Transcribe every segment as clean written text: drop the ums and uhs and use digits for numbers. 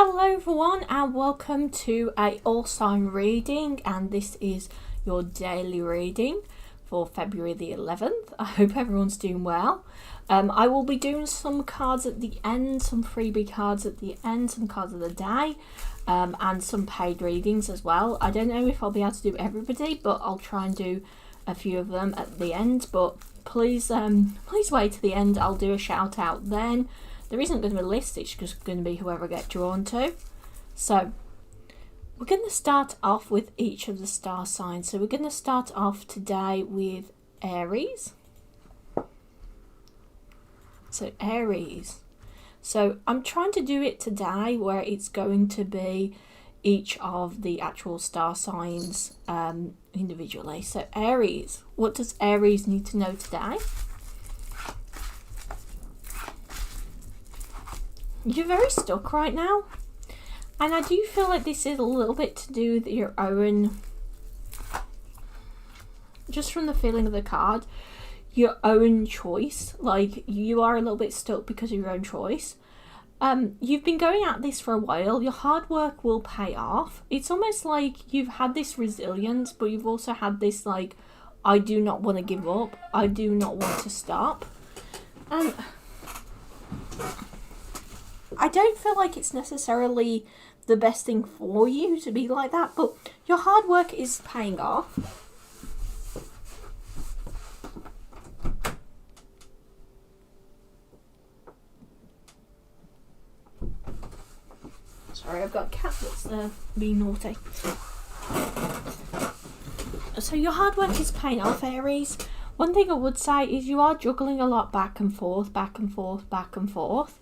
Hello everyone and welcome to a all sign reading, and this is your daily reading for February the 11th. I hope everyone's doing well. I will be doing some cards at the end, some freebie cards at the end, some cards of the day, and some paid readings as well. I don't know if I'll be able to do everybody, but I'll try and do a few of them at the end. But please wait to the end. I'll do a shout out then. There isn't going to be a list, it's just going to be whoever I get drawn to. So we're going to start off with each of the star signs. So we're going to start off today with Aries. So Aries. So I'm trying to do it today where it's going to be each of the actual star signs individually. So Aries, what does Aries need to know today? You're very stuck right now, and I do feel like this is a little bit to do with your own, just from the feeling of the card, your own choice. Like you are a little bit stuck because of your own choice. You've been going at this for a while. Your hard work will pay off. It's almost like you've had this resilience, but you've also had this like, I do not want to give up, I do not want to stop. And I don't feel like it's necessarily the best thing for you to be like that, but your hard work is paying off. Sorry, I've got a cat that's being naughty. So your hard work is paying off, Aries. One thing I would say is you are juggling a lot back and forth, back and forth, back and forth.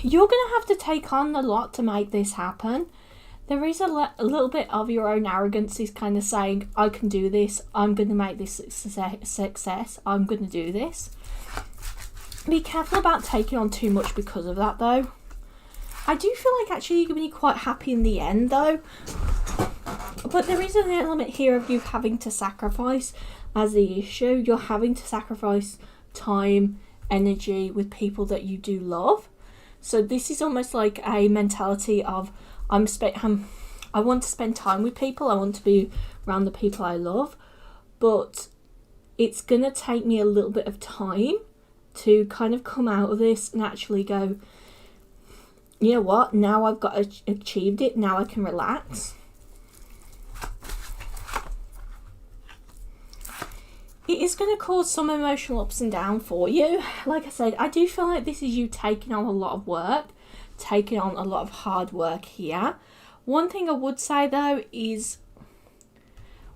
You're going to have to take on a lot to make this happen. There is a little bit of your own arrogance is kind of saying, I can do this, I'm going to make this success, I'm going to do this. Be careful about taking on too much because of that though. I do feel like actually you're going to be quite happy in the end though. But there is an element here of you having to sacrifice as the issue. You're having to sacrifice time, energy with people that you do love. So this is almost like a mentality of I want to spend time with people, I want to be around the people I love, but it's gonna take me a little bit of time to kind of come out of this and actually go, you know what, now I've achieved it, now I can relax. It is going to cause some emotional ups and downs for you. Like I said, I do feel like this is you taking on a lot of work, taking on a lot of hard work here. One thing I would say though is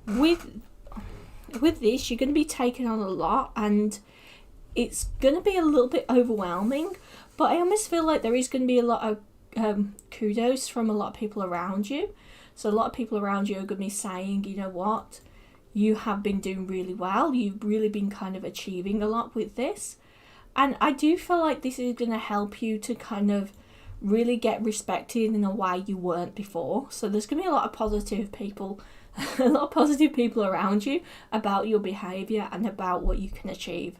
with this, you're going to be taking on a lot and it's going to be a little bit overwhelming, but I almost feel like there is going to be a lot of kudos from a lot of people around you. So a lot of people around you are going to be saying, you know what, you have been doing really well. You've really been kind of achieving a lot with this. And I do feel like this is going to help you to kind of really get respected in a way you weren't before. So there's going to be a lot of positive people, a lot of positive people around you about your behaviour and about what you can achieve.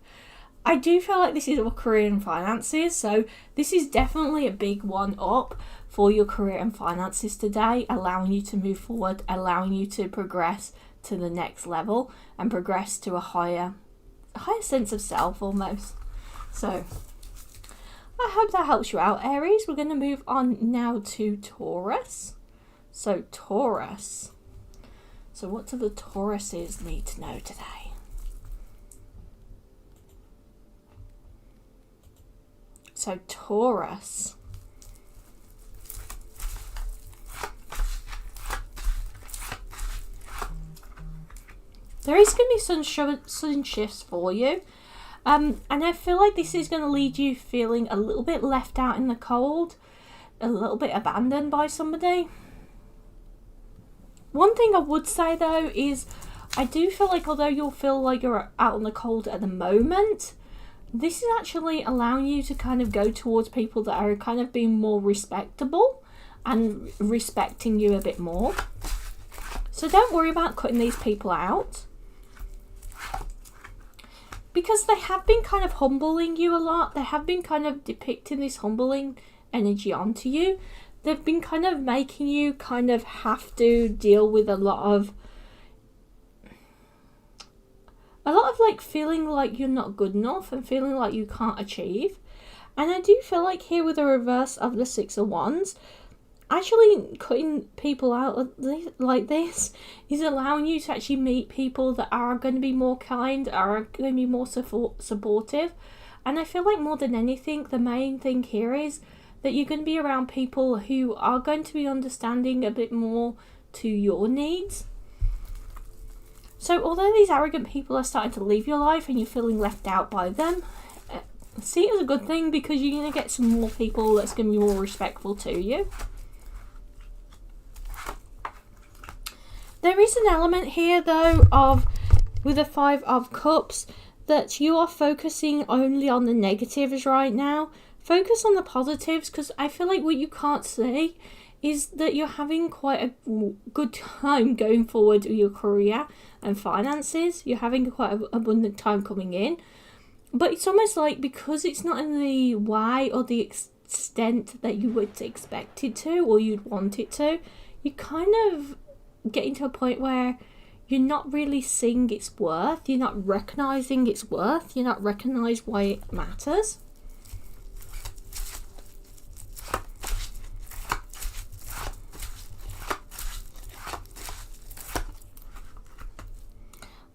I do feel like this is your career and finances. So this is definitely a big one up for your career and finances today, allowing you to move forward, allowing you to progress to the next level and progress to a higher sense of self almost. So I hope that helps you out, Aries. We're going to move on now to Taurus. So Taurus. So what do the Tauruses need to know today? So Taurus. There is going to be sudden shifts for you. And I feel like this is going to lead you feeling a little bit left out in the cold, a little bit abandoned by somebody. One thing I would say though is I do feel like although you'll feel like you're out in the cold at the moment, this is actually allowing you to kind of go towards people that are kind of being more respectable and respecting you a bit more. So don't worry about cutting these people out, because they have been kind of humbling you a lot. They have been kind of depicting this humbling energy onto you. They've been kind of making you kind of have to deal with a lot of like feeling like you're not good enough and feeling like you can't achieve. And I do feel like here with the reverse of the Six of Wands, actually cutting people out like this is allowing you to actually meet people that are going to be more kind, are going to be more supportive. And I feel like more than anything, the main thing here is that you're going to be around people who are going to be understanding a bit more to your needs. So although these arrogant people are starting to leave your life and you're feeling left out by them, see it as a good thing, because you're going to get some more people that's going to be more respectful to you. There is an element here though of, with the Five of Cups, that you are focusing only on the negatives right now. Focus on the positives, because I feel like what you can't see is that you're having quite a good time going forward with your career and finances. You're having quite an abundant time coming in. But it's almost like, because it's not in the way or the extent that you would expect it to or you'd want it to, you kind of getting to a point where you're not really seeing its worth. You're not recognizing its worth. You're not recognizing why it matters.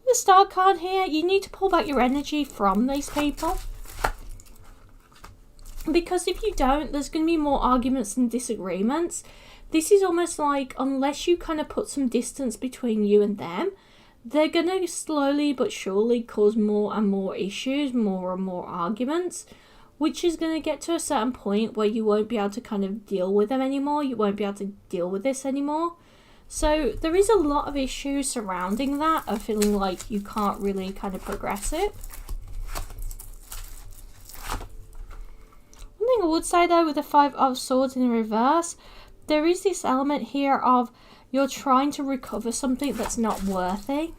The Star card here, you need to pull back your energy from these people, because if you don't, there's going to be more arguments and disagreements. This is almost like, unless you kind of put some distance between you and them, they're going to slowly but surely cause more and more issues, more and more arguments, which is going to get to a certain point where you won't be able to kind of deal with them anymore. You won't be able to deal with this anymore. So there is a lot of issues surrounding that, of feeling like you can't really kind of progress it. One thing I would say though, with the Five of Swords in reverse, there is this element here of you're trying to recover something that's not worthy.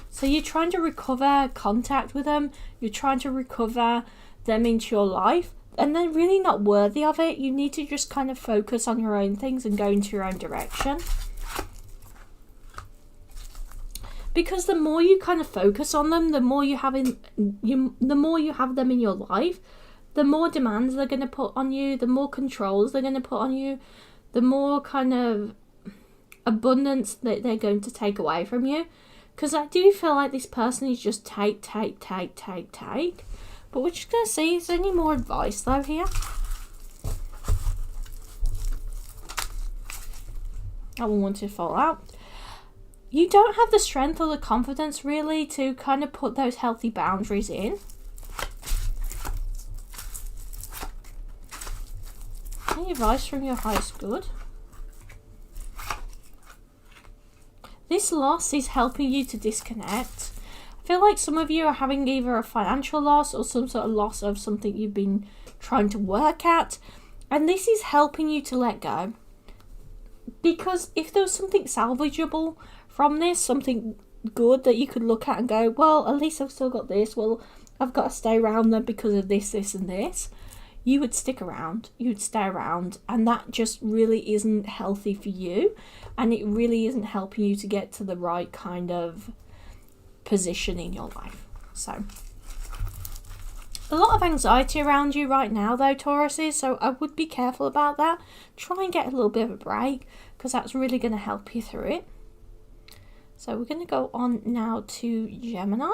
So you're trying to recover contact with them. You're trying to recover them into your life, and they're really not worthy of it. You need to just kind of focus on your own things and go into your own direction. Because the more you kind of focus on them, the more you have them in your life, the more demands they're going to put on you, the more controls they're going to put on you, the more kind of abundance that they're going to take away from you. Because I do feel like this person is just take. But we're just going to see, is there any more advice though here? I won't want to fall out. You don't have the strength or the confidence really to kind of put those healthy boundaries in. Any advice from your highest good? This loss is helping you to disconnect. I feel like some of you are having either a financial loss or some sort of loss of something you've been trying to work at. And this is helping you to let go. Because if there was something salvageable from this, something good that you could look at and go, well, at least I've still got this. Well, I've got to stay around them because of this, and this. You would stick around. You would stay around. And that just really isn't healthy for you. And it really isn't helping you to get to the right kind of position in your life. So, a lot of anxiety around you right now though, Tauruses. So I would be careful about that. Try and get a little bit of a break, because that's really going to help you through it. So we're going to go on now to Gemini.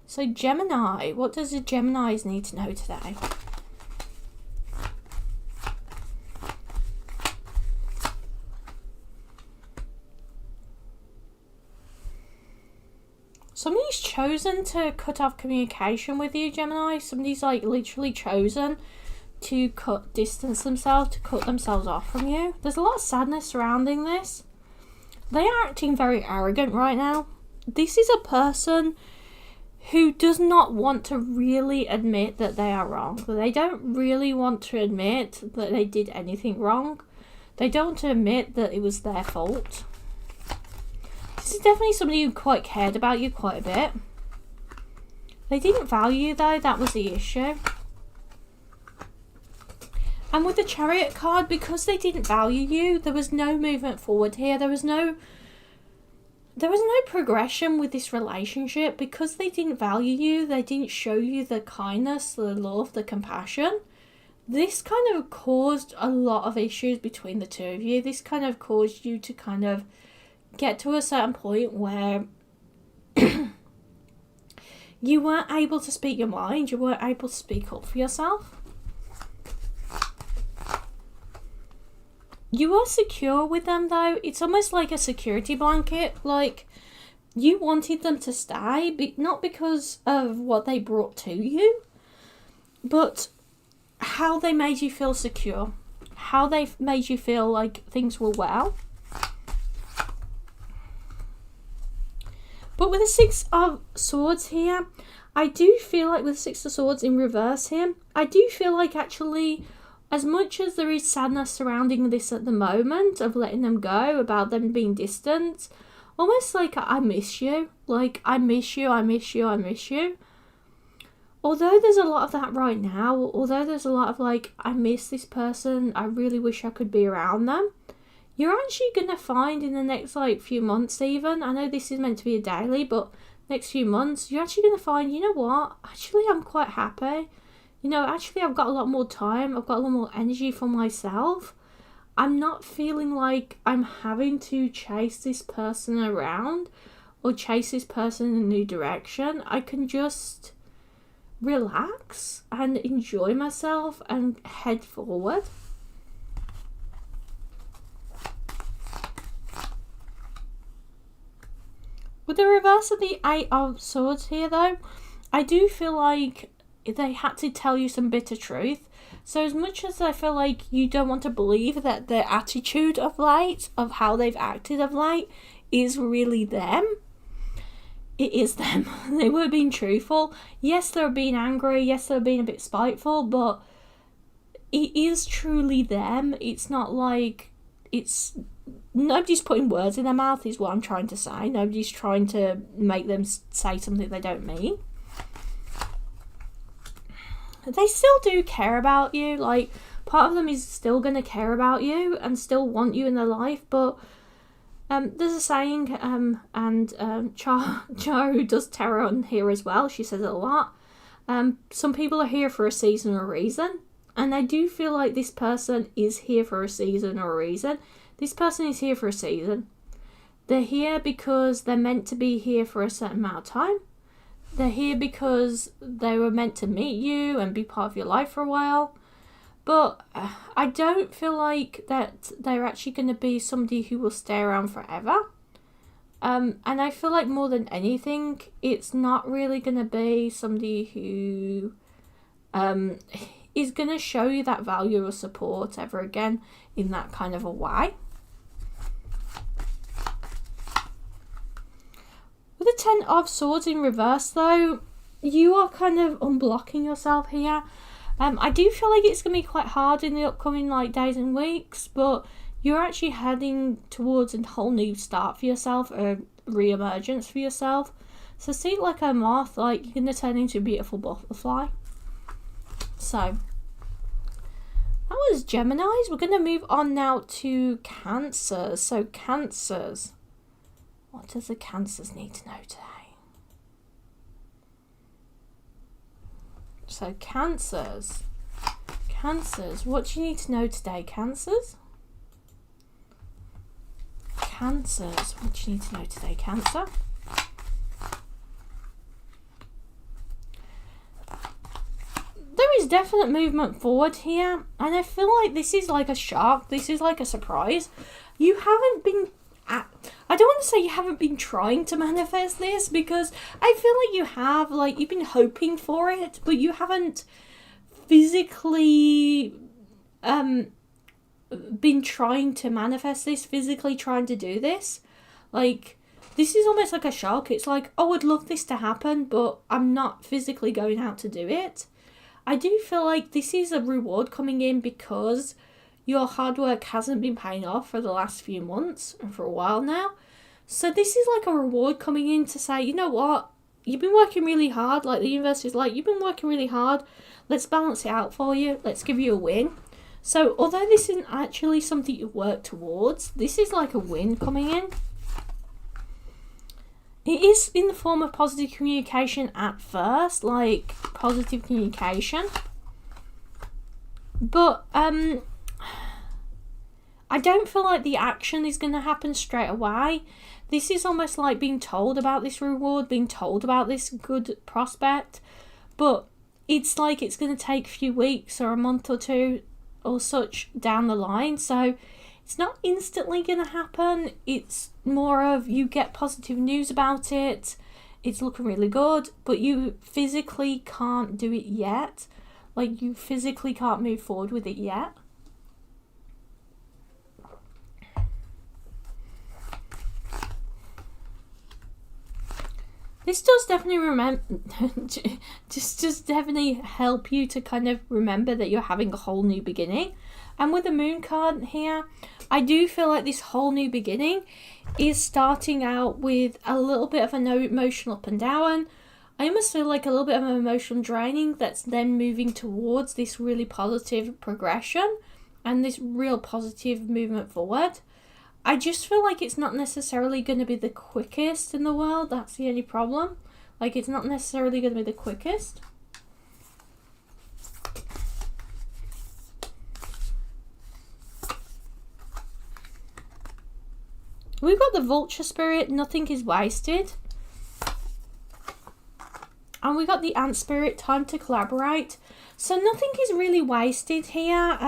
So Gemini, what does the Geminis need to know today? Somebody's chosen to cut off communication with you, Gemini. Somebody's like literally chosen to distance themselves, to cut themselves off from you. There's a lot of sadness surrounding this. They are acting very arrogant right now. This is a person who does not want to really admit that they are wrong. They don't really want to admit that they did anything wrong. They don't want to admit that it was their fault. This This is definitely somebody who quite cared about you quite a bit. They didn't value you though, that was the issue. And with the Chariot card, because they didn't value you, there was no movement forward here. There was no progression with this relationship. Because they didn't value you, they didn't show you the kindness, the love, the compassion. This kind of caused a lot of issues between the two of you. This kind of caused you to kind of get to a certain point where you weren't able to speak your mind. You weren't able to speak up for yourself. You are secure with them though. It's almost like a security blanket. Like, you wanted them to stay, not because of what they brought to you, but how they made you feel secure. How they made you feel like things were well. But with the Six of Swords here, I do feel like with the Six of Swords in reverse here, I do feel like actually, as much as there is sadness surrounding this at the moment, of letting them go, about them being distant, almost like I miss you. Like, I miss you, I miss you, I miss you. Although there's a lot of that right now, although there's a lot of like, I miss this person, I really wish I could be around them, you're actually going to find in the next like few months even, I know this is meant to be a daily, but next few months, you're actually going to find, you know what, actually I'm quite happy. You know, actually I've got a lot more time, I've got a lot more energy for myself. I'm not feeling like I'm having to chase this person around or chase this person in a new direction. I can just relax and enjoy myself and head forward. With the reverse of the Eight of Swords here though, I do feel like they had to tell you some bitter truth. So as much as I feel like you don't want to believe that their attitude of late, of how they've acted of late, is really them, it is them. They were being truthful. Yes, they were being angry. Yes, they were being a bit spiteful, but it is truly them. It's not like it's... Nobody's putting words in their mouth is what I'm trying to say. Nobody's trying to make them say something they don't mean. They still do care about you. Like, part of them is still going to care about you and still want you in their life, but there's a saying, Char, who does tarot on here as well, she says it a lot. Some people are here for a season or a reason, and I do feel like this person is here for a season or a reason. This person is here for a season. They're here because they're meant to be here for a certain amount of time. They're here because they were meant to meet you and be part of your life for a while. But I don't feel like that they're actually going to be somebody who will stay around forever. And I feel like more than anything, it's not really going to be somebody who is going to show you that value or support ever again in that kind of a way. With the Ten of Swords in reverse though, you are kind of unblocking yourself here. I do feel like it's going to be quite hard in the upcoming like days and weeks, but you're actually heading towards a whole new start for yourself, a re-emergence for yourself. So see it like a moth, like you're going to turn into a beautiful butterfly. So that was Geminis. We're going to move on now to Cancers. So Cancers. What does the Cancers need to know today? So Cancers. Cancers. What do you need to know today, Cancers? Cancers. What do you need to know today, Cancer? There is definite movement forward here, and I feel like this is like a shock. This is like a surprise. You haven't been... I don't want to say you haven't been trying to manifest this, because I feel like you have. Like, you've been hoping for it, but you haven't physically been trying to manifest this, physically trying to do this. Like, this is almost like a shock. It's like, oh, I'd love this to happen, but I'm not physically going out to do it. I do feel like this is a reward coming in because your hard work hasn't been paying off for the last few months and for a while now. So this is like a reward coming in to say, you know what, you've been working really hard. Like the universe is like, you've been working really hard. Let's balance it out for you. Let's give you a win. So although this isn't actually something you work towards, this is like a win coming in. It is in the form of positive communication at first, like positive communication. But I don't feel like the action is going to happen straight away. This is almost like being told about this reward, being told about this good prospect. But it's like it's going to take a few weeks or a month or two or such down the line. So it's not instantly going to happen. It's more of you get positive news about it. It's looking really good, but you physically can't do it yet. Like you physically can't move forward with it yet. This does definitely just definitely help you to kind of remember that you're having a whole new beginning. And with the moon card here, I do feel like this whole new beginning is starting out with a little bit of an emotional up and down. I almost feel like a little bit of an emotional draining that's then moving towards this really positive progression and this real positive movement forward. I just feel like it's not necessarily going to be the quickest in the world. That's the only problem. Like, it's not necessarily going to be the quickest. We've got the vulture spirit. Nothing is wasted. And we got the ant spirit. Time to collaborate. So nothing is really wasted here.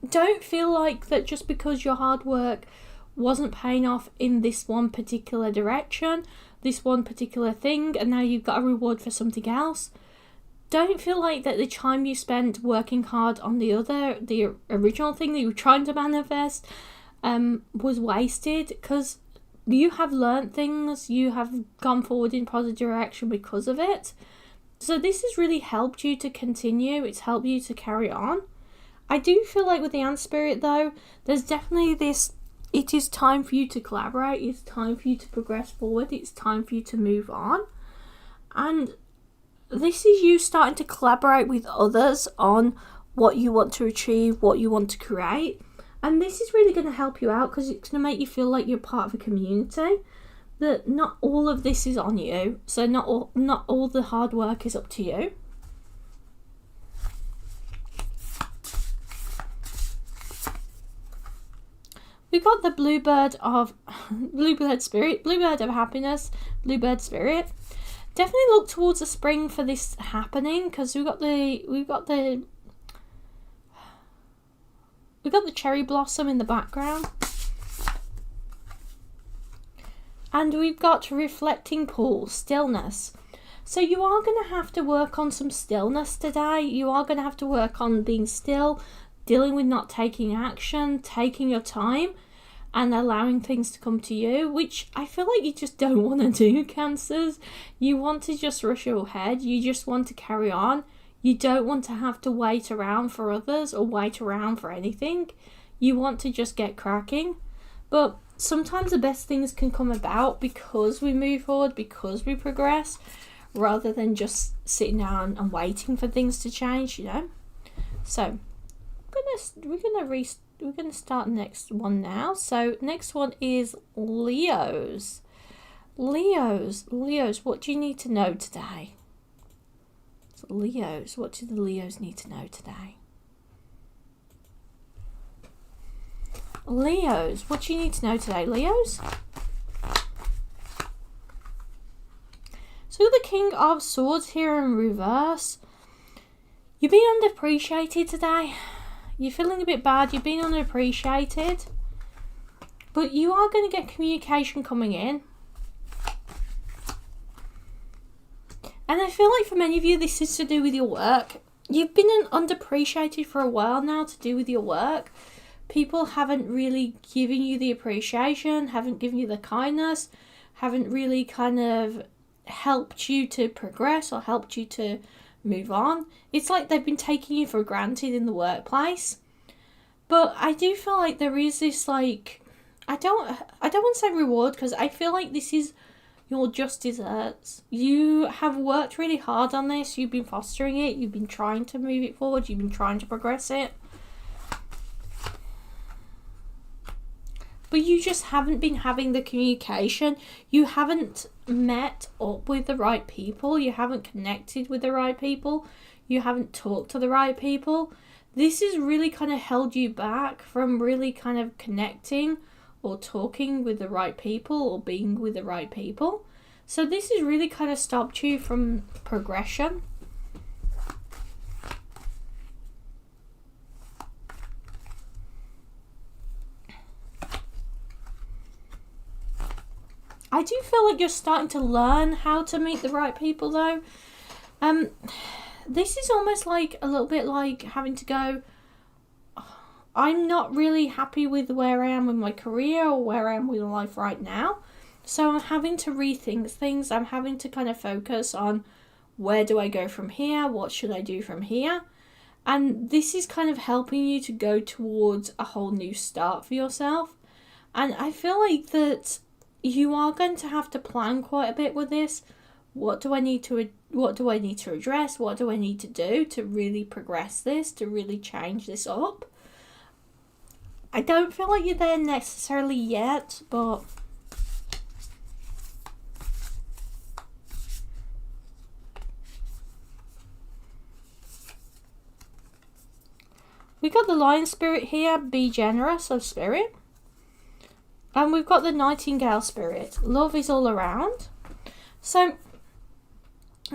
Don't feel like that just because your hard work wasn't paying off in this one particular direction, this one particular thing, and now you've got a reward for something else. Don't feel like that the time you spent working hard on the original thing that you were trying to manifest was wasted, because you have learned things, you have gone forward in positive direction because of it. So this has really helped you to continue. It's helped you to carry on. I do feel like with the ant spirit though, there's definitely this, it is time for you to collaborate. It's time for you to progress forward. It's time for you to move on. And this is you starting to collaborate with others on what you want to achieve, what you want to create. And this is really going to help you out because it's going to make you feel like you're part of a community. That not all of this is on you. So not all the hard work is up to you. We got the bluebird of spirit, bluebird of happiness, bluebird spirit. Definitely look towards the spring for this happening, because we've got the cherry blossom in the background. And we've got reflecting pool, stillness. So you are going to have to work on some stillness today. You are going to have to work on being still, dealing with not taking action, taking your time and allowing things to come to you, which I feel like you just don't want to do, Cancers. You want to just rush ahead. You just want to carry on. You don't want to have to wait around for others or wait around for anything. You want to just get cracking. But sometimes the best things can come about because we move forward, because we progress, rather than just sitting down and waiting for things to change, you know. So we're gonna start next one now. So next one is Leos. Leos, what do you need to know today? So Leos, what do the Leos need to know today? Leos, what do you need to know today, Leos? So the King of Swords here in reverse. You've been underappreciated today. You're feeling a bit bad. You've been underappreciated. But you are going to get communication coming in. And I feel like for many of you, this is to do with your work. You've been underappreciated for a while now to do with your work. People haven't really given you the appreciation, haven't given you the kindness, haven't really kind of helped you to progress or helped you to move on. It's like they've been taking you for granted in the workplace. But I do feel like there is this like I don't want to say reward, because I feel like this is your just desserts. You have worked really hard on this. You've been fostering it. You've been trying to move it forward. You've been trying to progress it. But you just haven't been having the communication. You haven't met up with the right people. You haven't connected with the right people. You haven't talked to the right people. This has really kind of held you back from really kind of connecting or talking with the right people or being with the right people. So this has really kind of stopped you from progression. I do feel like you're starting to learn how to meet the right people, though. This is almost like a little bit like having to go, I'm not really happy with where I am in my career or where I am with life right now. So I'm having to rethink things. I'm having to kind of focus on, where do I go from here? What should I do from here? And this is kind of helping you to go towards a whole new start for yourself. And I feel like that you are going to have to plan quite a bit with this. What do I need to address? What do I need to do to really progress this, to really change this up? I don't feel like you're there necessarily yet, but we got the Lion Spirit here, be generous of spirit. And we've got the Nightingale Spirit, love is all around. So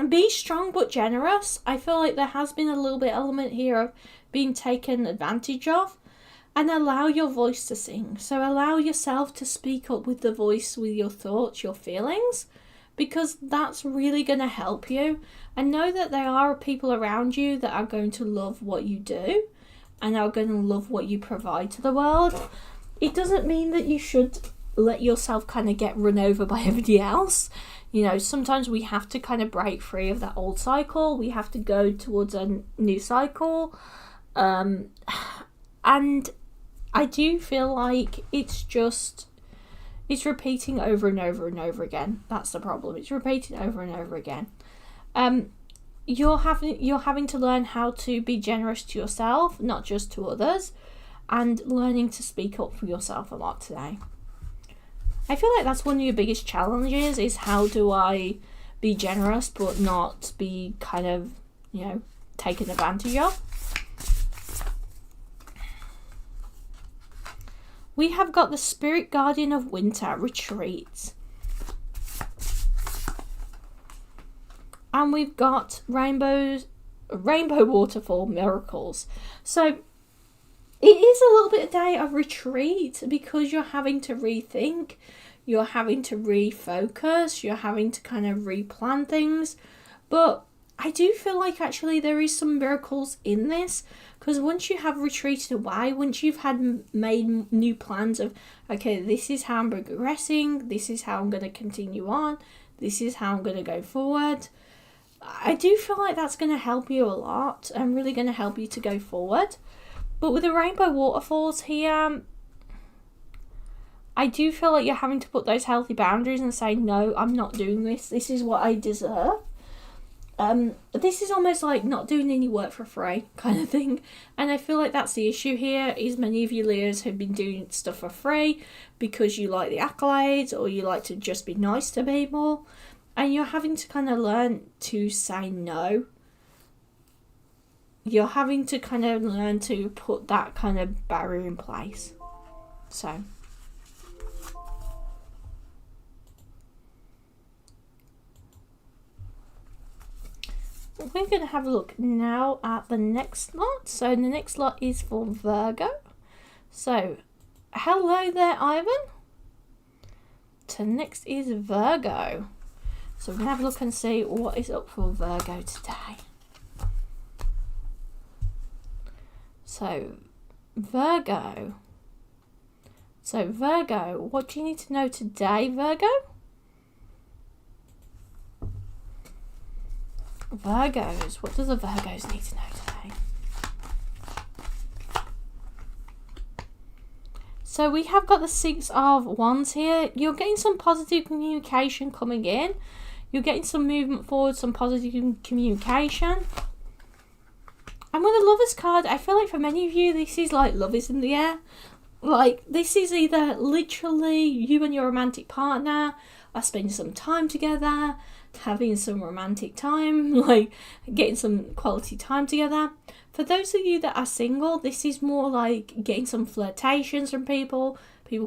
be strong but generous. I feel like there has been a little bit element here of being taken advantage of. And allow your voice to sing. So allow yourself to speak up with the voice, with your thoughts, your feelings, because that's really going to help you. And know that there are people around you that are going to love what you do and are going to love what you provide to the world. It doesn't mean that you should let yourself kind of get run over by everybody else. You know, sometimes we have to kind of break free of that old cycle. We have to go towards a new cycle. And I do feel like it's repeating over and over and over again. That's the problem. It's repeating over and over again. You're having to learn how to be generous to yourself, not just to others, and learning to speak up for yourself a lot today. I feel like that's one of your biggest challenges, is how do I be generous but not be kind of, taken advantage of. We have got the Spirit Guardian of Winter, retreat. And we've got rainbow waterfall, miracles. So it is a little bit a day of retreat, because you're having to rethink, you're having to refocus, you're having to kind of replan things. But I do feel like actually there is some miracles in this, because once you have retreated away, once you've made new plans of, okay, this is how I'm progressing, this is how I'm going to continue on, this is how I'm going to go forward, I do feel like that's going to help you a lot and really going to help you to go forward. But with the rainbow waterfalls here, I do feel like you're having to put those healthy boundaries and say, no, I'm not doing this. This is what I deserve. This is almost like not doing any work for free kind of thing. And I feel like that's the issue here, is many of you Leos have been doing stuff for free because you like the accolades or you like to just be nice to people. And you're having to kind of learn to say no. You're having to kind of learn to put that kind of barrier in place. So we're going to have a look now at the next lot. So the next lot is for Virgo. So hello there, Ivan. So next is Virgo. So we're going to have a look and see what is up for Virgo today. So Virgo, what do you need to know today, Virgo? Virgos, what do the Virgos need to know today? So we have got the Six of Wands here. You're getting some positive communication coming in. You're getting some movement forward, some positive communication. And with the Lovers card, I feel like for many of you, this is like love is in the air. Like, this is either literally you and your romantic partner are spending some time together, having some romantic time, like getting some quality time together. For those of you that are single, this is more like getting some flirtations from people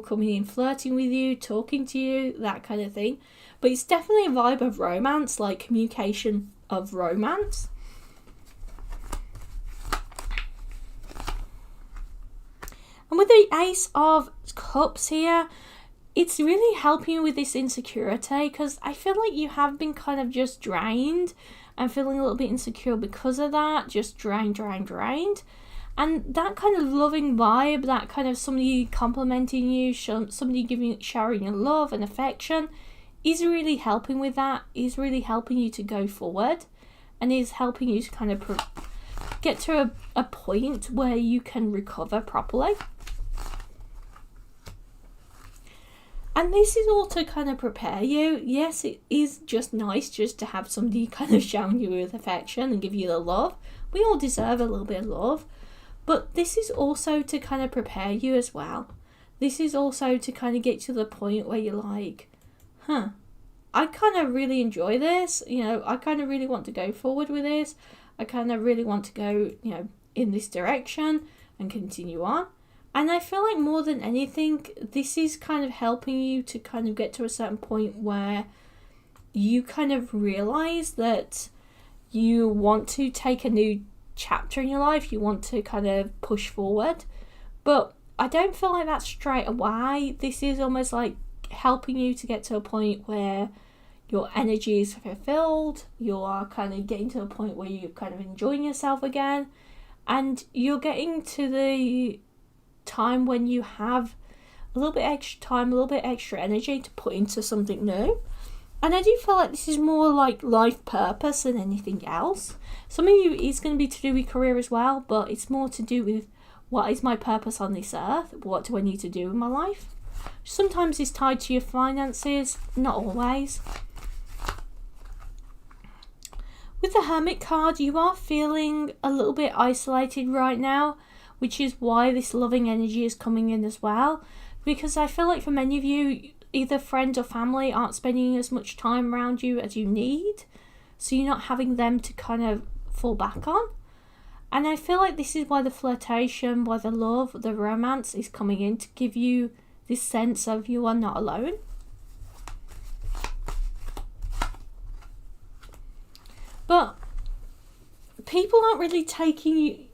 coming in, flirting with you, talking to you, that kind of thing. But it's definitely a vibe of romance, like communication of romance. And with the Ace of Cups here, it's really helping you with this insecurity, because I feel like you have been kind of just drained and feeling a little bit insecure because of that, just drained. And that kind of loving vibe, that kind of somebody complimenting you, somebody showering you love and affection, is really helping with that, is really helping you to go forward, and is helping you to kind of get to a point where you can recover properly. And this is all to kind of prepare you. Yes, it is just nice just to have somebody kind of showering you with affection and give you the love. We all deserve a little bit of love. But this is also to kind of prepare you as well. This is also to kind of get to the point where you're like, I kind of really enjoy this. You know, I kind of really want to go forward with this. I kind of really want to go, in this direction and continue on. And I feel like more than anything, this is kind of helping you to kind of get to a certain point where you kind of realize that you want to take a new chapter in your life. You want to kind of push forward. But I don't feel like that straight away. This is almost like helping you to get to a point where your energy is fulfilled. You are kind of getting to a point where you're kind of enjoying yourself again. And you're getting to the time when you have a little bit extra time, a little bit extra energy to put into something new. And I do feel like this is more like life purpose than anything else. Some of you, it's going to be to do with career as well, but it's more to do with what is my purpose on this earth? What do I need to do in my life? Sometimes it's tied to your finances, not always. With the Hermit card, you are feeling a little bit isolated right now, which is why this loving energy is coming in as well. Because I feel like for many of you, either friends or family aren't spending as much time around you as you need. So you're not having them to kind of fall back on. And I feel like this is why the flirtation, why the love, the romance is coming in, to give you this sense of you are not alone. But people aren't really taking you...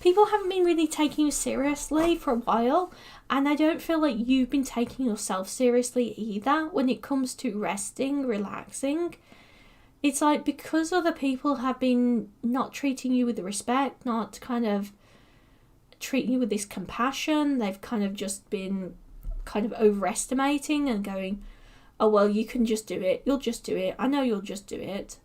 People haven't been really taking you seriously for a while, and I don't feel like you've been taking yourself seriously either when it comes to resting, relaxing. It's like because other people have been not treating you with respect, not kind of treating you with this compassion, they've kind of just been kind of overestimating and going, oh well, you can just do it, you'll just do it, I know you'll just do it.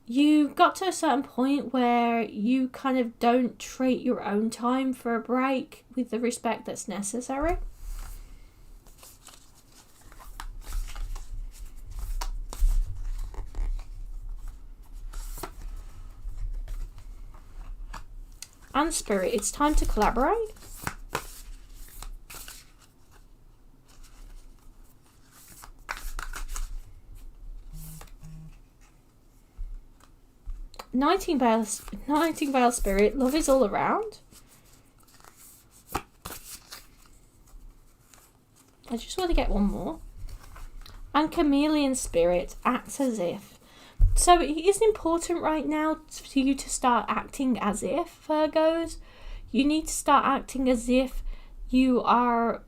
You got to a certain point where you kind of don't treat your own time for a break with the respect that's necessary. And Spirit, it's time to collaborate. Nightingale Spirit, love is all around. I just want to get one more. And Chameleon Spirit, acts as if. So it is important right now for you to start acting as if, Virgos. You need to start acting as if you are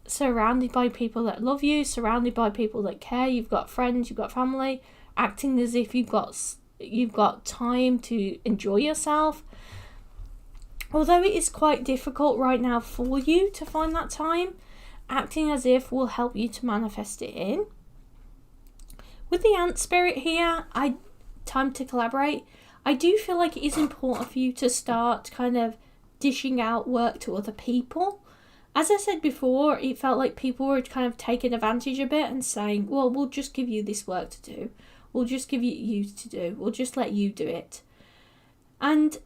surrounded by people that love you, surrounded by people that care. You've got friends, you've got family. Acting as if you've got time to enjoy yourself. Although it is quite difficult right now for you to find that time, acting as if will help you to manifest it in. With the Ant Spirit here, time to collaborate. I do feel like it is important for you to start kind of dishing out work to other people. As I said before, it felt like people were kind of taking advantage a bit and saying, well, we'll just give you this work to do. We'll just give you to do. We'll just let you do it. And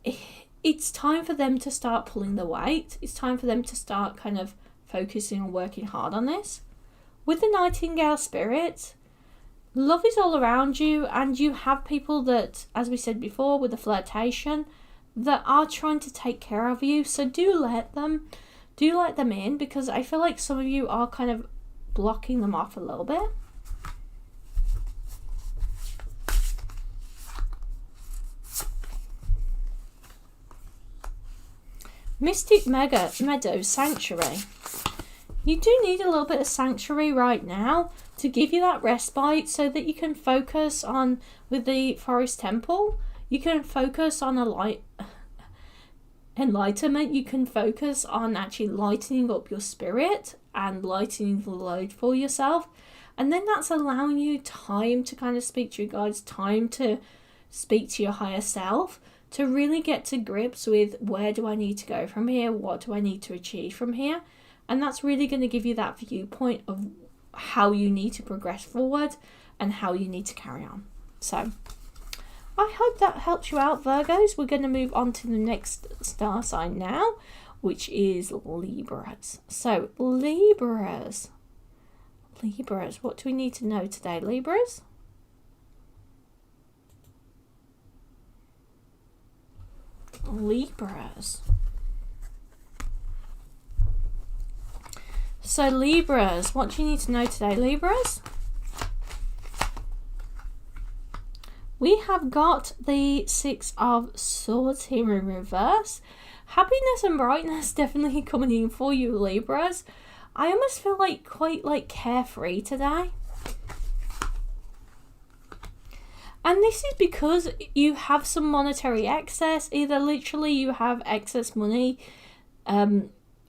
it's time for them to start pulling the weight. It's time for them to start kind of focusing on working hard on this. With the Nightingale spirit, love is all around you, and you have people that, as we said before, with the flirtation, that are trying to take care of you. So do let them in, because I feel like some of you are kind of blocking them off a little bit. Mystic Meadow Sanctuary. You do need a little bit of sanctuary right now to give you that respite, so that you can focus on, with the Forest Temple, you can focus on enlightenment. You can focus on actually lightening up your spirit and lightening the load for yourself. And then that's allowing you time to kind of speak to your guides, time to speak to your higher self, to really get to grips with, where do I need to go from here? What do I need to achieve from here? And that's really going to give you that viewpoint of how you need to progress forward and how you need to carry on. So I hope that helps you out, Virgos. We're going to move on to the next star sign now, which is Libras. So Libras, what do we need to know today, Libras? Libras. So Libras, what do you need to know today, Libras? We have got the Six of Swords here in reverse. Happiness and brightness definitely coming in for you, Libras. I almost feel like quite like carefree today. And this is because you have some monetary excess. Either literally you have excess money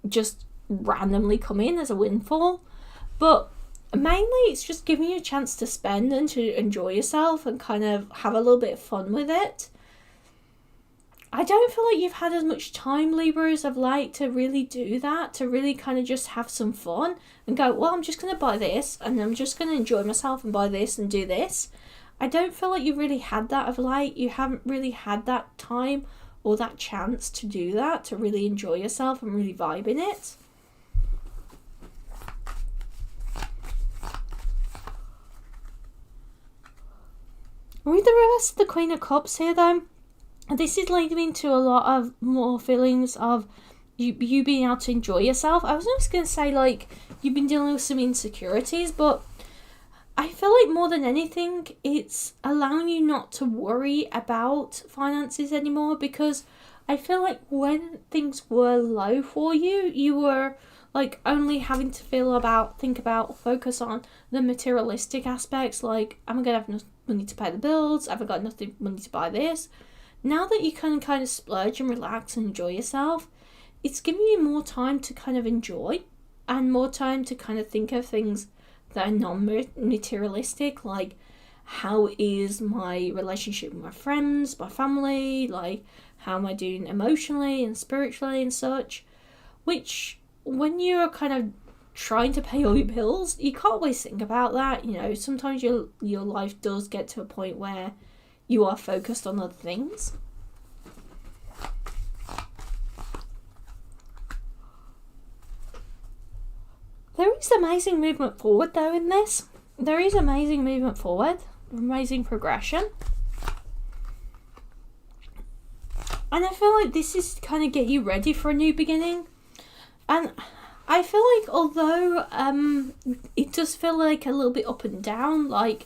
just randomly come in as a windfall, but mainly it's just giving you a chance to spend and to enjoy yourself and kind of have a little bit of fun with it. I don't feel like you've had as much time, Libras, of late to really do that, to really kind of just have some fun and go, well, I'm just going to buy this and I'm just going to enjoy myself and buy this and do this. I don't feel like you've really had that of late. You haven't really had that time or that chance to do that, to really enjoy yourself and really vibe in it. With the reverse of the Queen of Cups here, though, this is leading into a lot of more feelings of you being able to enjoy yourself. I was just going to say, like, you've been dealing with some insecurities, but I feel like more than anything, it's allowing you not to worry about finances anymore, because I feel like when things were low for you, you were like only having to focus on the materialistic aspects, like, am I going to have enough money to pay the bills? Have I got enough money to buy this? Now that you can kind of splurge and relax and enjoy yourself, it's giving you more time to kind of enjoy and more time to kind of think of things that are non-materialistic, like, how is my relationship with my friends, my family, like, how am I doing emotionally and spiritually and such, which when you're kind of trying to pay all your bills, you can't always think about that. You know, sometimes your life does get to a point where you are focused on other things. There is amazing movement forward, though, in this. There is amazing movement forward, amazing progression. And I feel like this is to kind of get you ready for a new beginning. And I feel like, although it does feel like a little bit up and down, like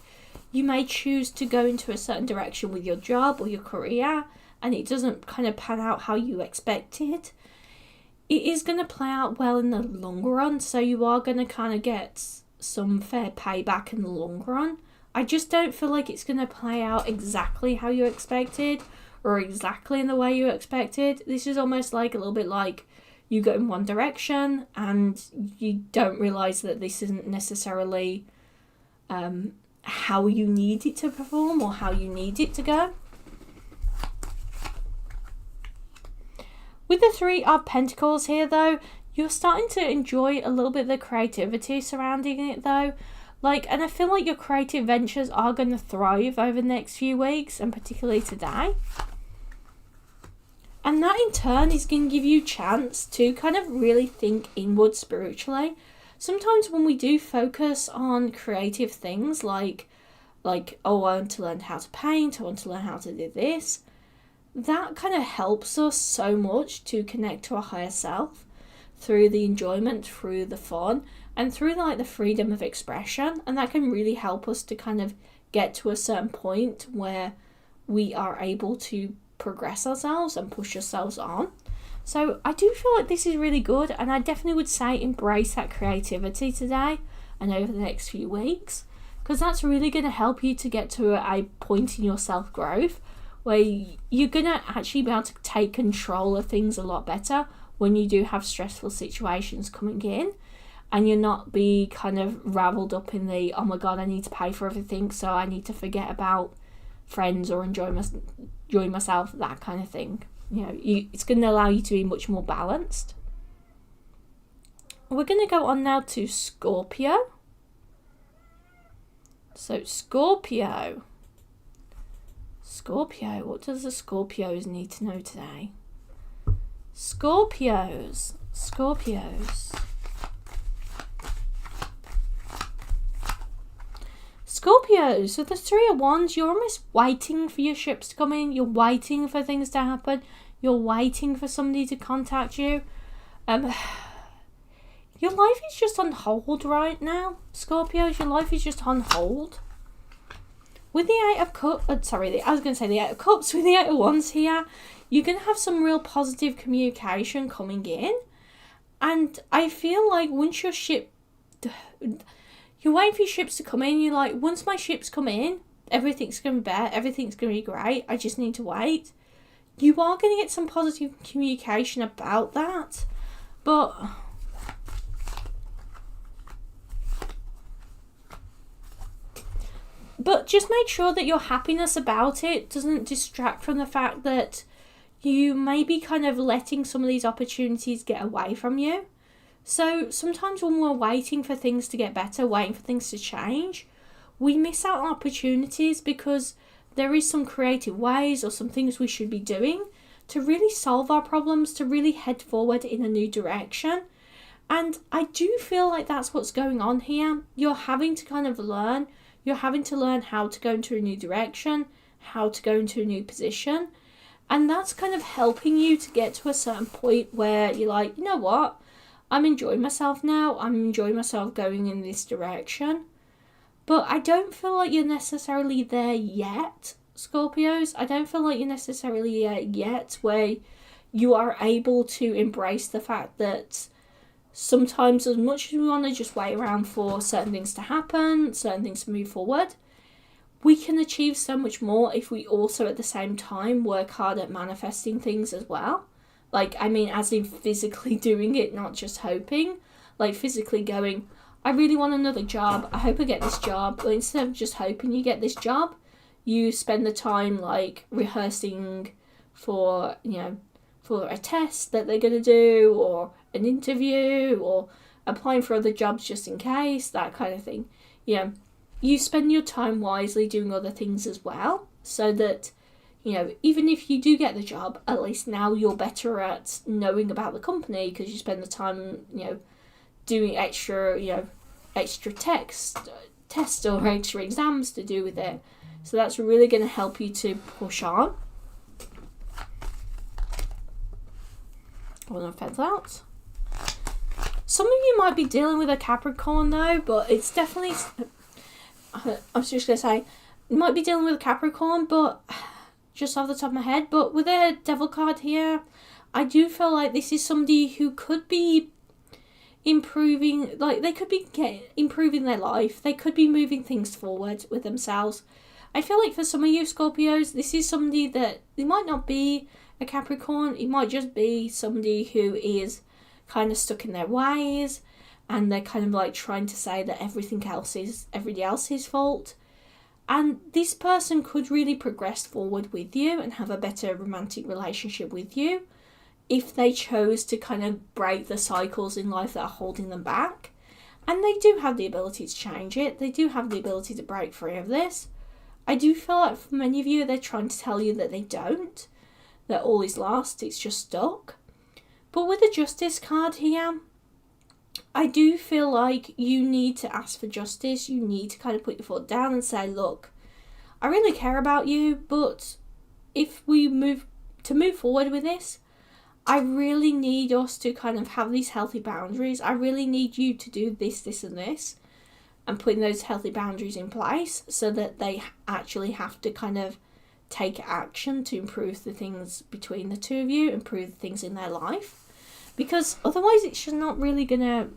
you may choose to go into a certain direction with your job or your career, and it doesn't kind of pan out how you expected, it is going to play out well in the long run. So you are going to kind of get some fair payback in the long run. I just don't feel like it's going to play out exactly how you expected or exactly in the way you expected. This is almost like a little bit like you go in one direction and you don't realise that this isn't necessarily how you need it to perform or how you need it to go. With the Three of Pentacles here, though, you're starting to enjoy a little bit of the creativity surrounding it, though. Like, and I feel like your creative ventures are going to thrive over the next few weeks, and particularly today. And that in turn is going to give you a chance to kind of really think inward spiritually. Sometimes when we do focus on creative things like, oh, I want to learn how to paint, I want to learn how to do this, that kind of helps us so much to connect to our higher self through the enjoyment, through the fun, and through like the freedom of expression. And that can really help us to kind of get to a certain point where we are able to progress ourselves and push ourselves on. So I do feel like this is really good, and I definitely would say embrace that creativity today and over the next few weeks, because that's really going to help you to get to a point in your self-growth where you're going to actually be able to take control of things a lot better when you do have stressful situations coming in, and you're not be kind of raveled up in the, oh my god, I need to pay for everything, so I need to forget about friends or enjoy myself, that kind of thing. You know, it's going to allow you to be much more balanced. We're going to go on now to Scorpio. So Scorpio, what does the Scorpios need to know today? Scorpios. Scorpio, so the Three of Wands, you're almost waiting for your ships to come in. You're waiting for things to happen. You're waiting for somebody to contact you. Your life is just on hold right now, Scorpios. Your life is just on hold. With the Eight of Cups, the Eight of Cups, with the Eight of Wands here, you're going to have some real positive communication coming in. And I feel like once your ship... You're waiting for your ships to come in. You're like, once my ships come in, everything's going to be better. Everything's going to be great. I just need to wait. You are going to get some positive communication about that. But just make sure that your happiness about it doesn't distract from the fact that you may be kind of letting some of these opportunities get away from you. So sometimes when we're waiting for things to get better, waiting for things to change, we miss out on opportunities because there is some creative ways or some things we should be doing to really solve our problems, to really head forward in a new direction. And I do feel like that's what's going on here. You're having to kind of learn. You're having to learn how to go into a new direction, how to go into a new position. And that's kind of helping you to get to a certain point where you're like, you know what? I'm enjoying myself now. I'm enjoying myself going in this direction. But I don't feel like you're necessarily there yet, Scorpios. I don't feel like you're necessarily there yet where you are able to embrace the fact that sometimes, as much as we want to just wait around for certain things to happen, certain things to move forward, we can achieve so much more if we also at the same time work hard at manifesting things as well. Like, I mean, as in physically doing it, not just hoping. Like, physically going, I really want another job. I hope I get this job. But instead of just hoping you get this job, you spend the time, like, rehearsing for, for a test that they're going to do, or an interview, or applying for other jobs just in case, that kind of thing. You spend your time wisely doing other things as well, so that, even if you do get the job, at least now you're better at knowing about the company because you spend the time, doing extra tests or extra exams to do with it. So that's really going to help you to push on. I want to fence out. Some of you might be dealing with a Capricorn though, but it's definitely... I was just going to say, you might be dealing with a Capricorn, but... just off the top of my head, but with a Devil card here, I do feel like this is somebody who could be improving, like they could be improving their life, they could be moving things forward with themselves. I feel like for some of you Scorpios, this is somebody that, it might not be a Capricorn, it might just be somebody who is kind of stuck in their ways, and they're kind of like trying to say that everybody else's fault. And this person could really progress forward with you and have a better romantic relationship with you if they chose to kind of break the cycles in life that are holding them back. And they do have the ability to change it. They do have the ability to break free of this. I do feel like for many of you, they're trying to tell you that they don't. That all is lost, it's just stuck. But with the Justice card here, I do feel like you need to ask for justice. You need to kind of put your foot down and say, look, I really care about you, but if we move forward with this, I really need us to kind of have these healthy boundaries. I really need you to do this, this, and this, and putting those healthy boundaries in place so that they actually have to kind of take action to improve the things between the two of you, improve the things in their life, because otherwise it's not really gonna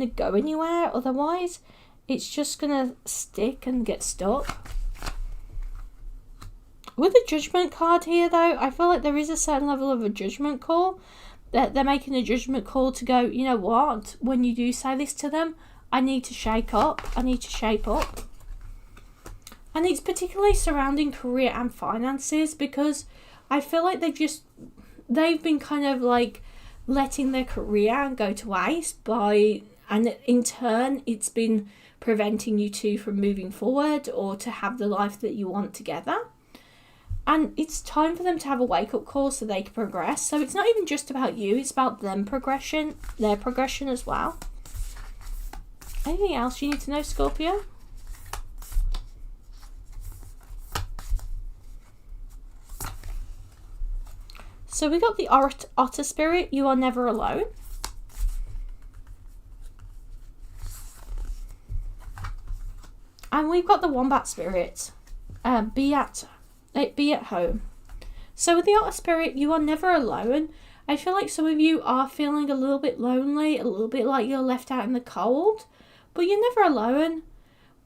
go anywhere. Otherwise, it's just gonna stick and get stuck. With the Judgment card here, though, I feel like there is a certain level of a judgment call. That they're making a judgment call to go, you know what, when you do say this to them, I need to shake up. I need to shape up. And it's particularly surrounding career and finances, because I feel like they've been kind of like letting their career go to waste and in turn, it's been preventing you two from moving forward or to have the life that you want together. And it's time for them to have a wake-up call so they can progress. So it's not even just about you, it's about their progression as well. Anything else you need to know, Scorpio? So we got the Otter Spirit, you are never alone. And we've got the Wombat Spirit, be at home. So with the Otter Spirit, you are never alone. I feel like some of you are feeling a little bit lonely, a little bit like you're left out in the cold, but you're never alone.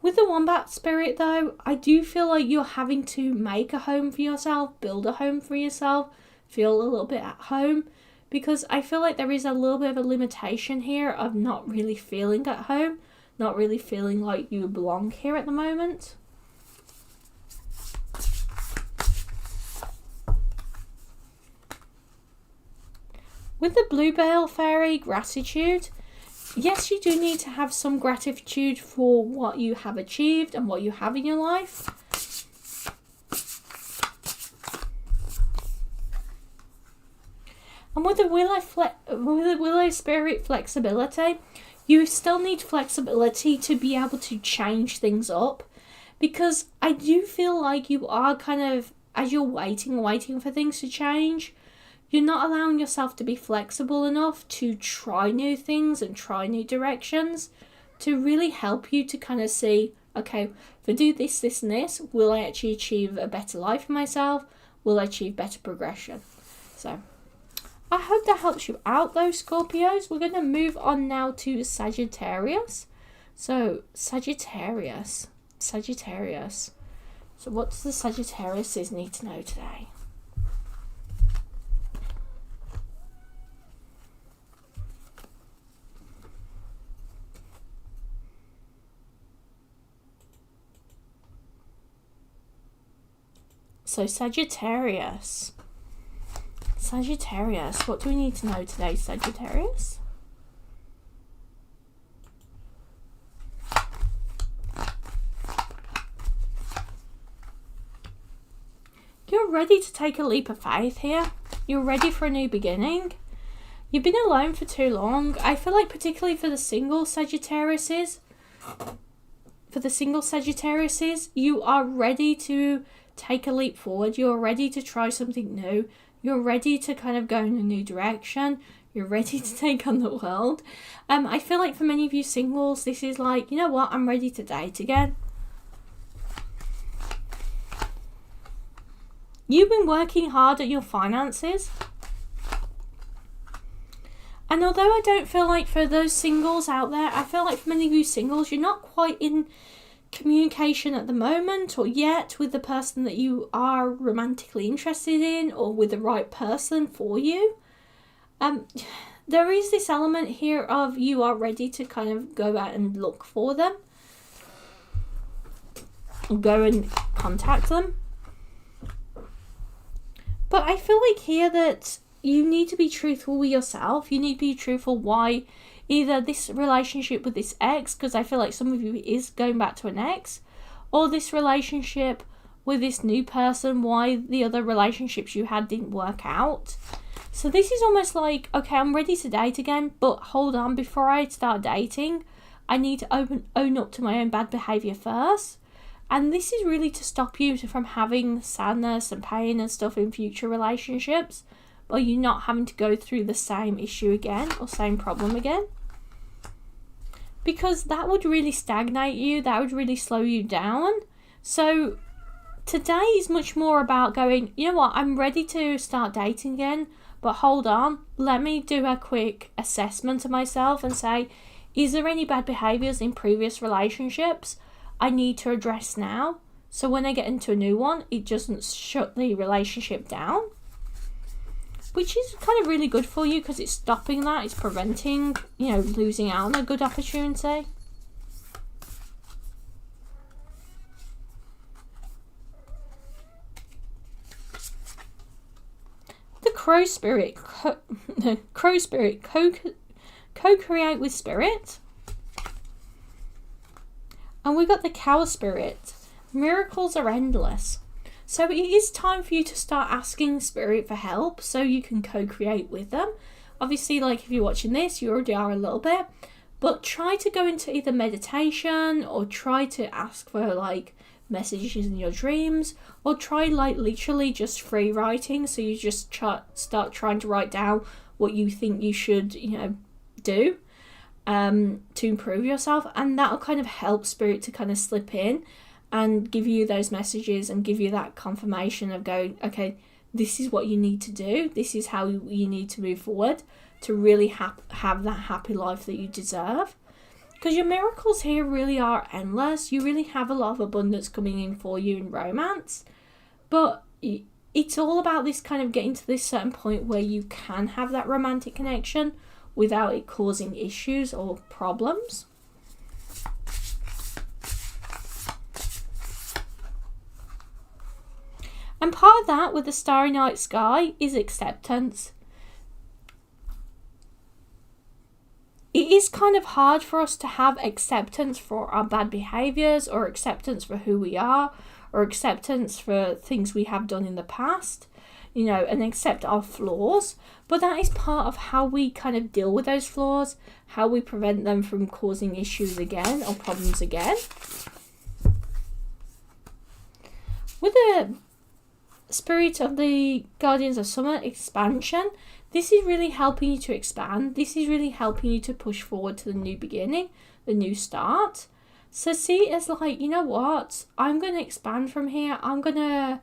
With the Wombat Spirit, though, I do feel like you're having to make a home for yourself, build a home for yourself, feel a little bit at home, because I feel like there is a little bit of a limitation here of not really feeling at home, not really feeling like you belong here at the moment. With the Bluebell Fairy, gratitude. Yes, you do need to have some gratitude for what you have achieved and what you have in your life. And with the Willow Spirit, flexibility, you still need flexibility to be able to change things up, because I do feel like you are kind of, as you're waiting for things to change, you're not allowing yourself to be flexible enough to try new things and try new directions to really help you to kind of see, okay, if I do this, this, and this, will I actually achieve a better life for myself? Will I achieve better progression? So I hope that helps you out, though, Scorpios. We're going to move on now to Sagittarius. So Sagittarius. So what does the Sagittariuses need to know today? So Sagittarius, what do we need to know today, Sagittarius? You're ready to take a leap of faith here. You're ready for a new beginning. You've been alone for too long. I feel like particularly for the single Sagittariuses, you are ready to take a leap forward. You're ready to try something new. You're ready to kind of go in a new direction. You're ready to take on the world. I feel like for many of you singles, this is like, you know what, I'm ready to date again. You've been working hard at your finances. And although I don't feel like for those singles out there, I feel like for many of you singles, you're not quite in communication at the moment or yet with the person that you are romantically interested in or with the right person for you. There is this element here of you are ready to kind of go out and look for them, go and contact them. But I feel like here that you need to be truthful with yourself. You need to be truthful why either this relationship with this ex, because I feel like some of you is going back to an ex, or this relationship with this new person, why the other relationships you had didn't work out. So this is almost like, okay, I'm ready to date again, but hold on, before I start dating, I need to own up to my own bad behaviour first. And this is really to stop you from having sadness and pain and stuff in future relationships, or you not having to go through the same issue again or same problem again. Because that would really stagnate you, that would really slow you down. So today is much more about going, you know what, I'm ready to start dating again, but hold on, let me do a quick assessment of myself and say, is there any bad behaviours in previous relationships I need to address now? So when I get into a new one, it doesn't shut the relationship down. Which is kind of really good for you because it's stopping that, it's preventing, you know, losing out on a good opportunity. The Crow Spirit, Crow Spirit, co-create with Spirit. And we got the Cow Spirit, miracles are endless. So it is time for you to start asking Spirit for help so you can co-create with them. Obviously, like if you're watching this, you already are a little bit. But try to go into either meditation or try to ask for like messages in your dreams. Or try like literally just free writing. So you just start trying to write down what you think you should, you know, do to improve yourself. And that'll kind of help Spirit to kind of slip in and give you those messages and give you that confirmation of going, okay, this is what you need to do. This is how you need to move forward to really have that happy life that you deserve. Because your miracles here really are endless. You really have a lot of abundance coming in for you in romance. But it's all about this kind of getting to this certain point where you can have that romantic connection without it causing issues or problems. And part of that with the Starry Night Sky is acceptance. It is kind of hard for us to have acceptance for our bad behaviours or acceptance for who we are or acceptance for things we have done in the past, you know, and accept our flaws. But that is part of how we kind of deal with those flaws, how we prevent them from causing issues again or problems again. With the Spirit of the Guardians of Summer expansion, this is really helping you to expand. This is really helping you to push forward to the new beginning, the new start. So see it as like, you know what, I'm going to expand from here. I'm going to